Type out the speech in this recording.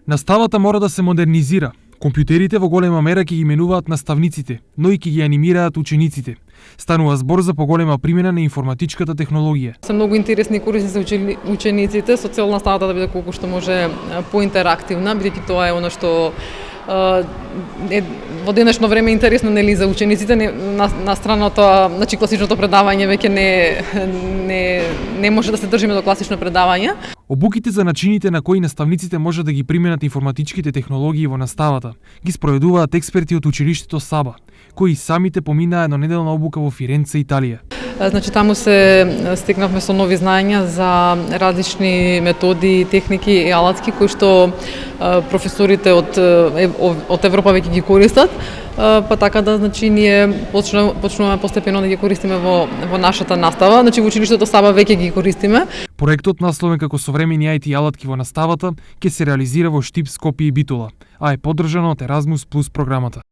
Наставата мора да се модернизира. Компјутерите во голема мера ќе ги менуваат наставниците, но и ќе ги анимираат учениците. Станува збор за поголема примена на информатичката технологија. Се многу интересни и корисни за учениците, со цел наставата да биде колку што може поинтерактивна, бидејќи тоа е она што во денешно време интересно нели за учениците, на страна тоа, значи класичното предавање веќе не може да се држиме до класично предавање. Обуките за начините на кои наставниците можат да ги применат информатичките технологии во наставата ги спроведуваат експерти од училиштето Саба, кои самите поминаа еднонеделна обука во Фиренце, Италија. Значи таму се стекнавме со нови знаења за различни методи, техники и алатки кои што професорите од Европа веќе ги користат, па така да значи ние почнуваме постепено да ги користиме во нашата настава, значи во училиштето Саба веќе ги користиме. Проектот насловен како современи IT алатки во наставата ќе се реализира во Штип, Скопје и Битола, а е поддржано од Еразмус Плюс програмата.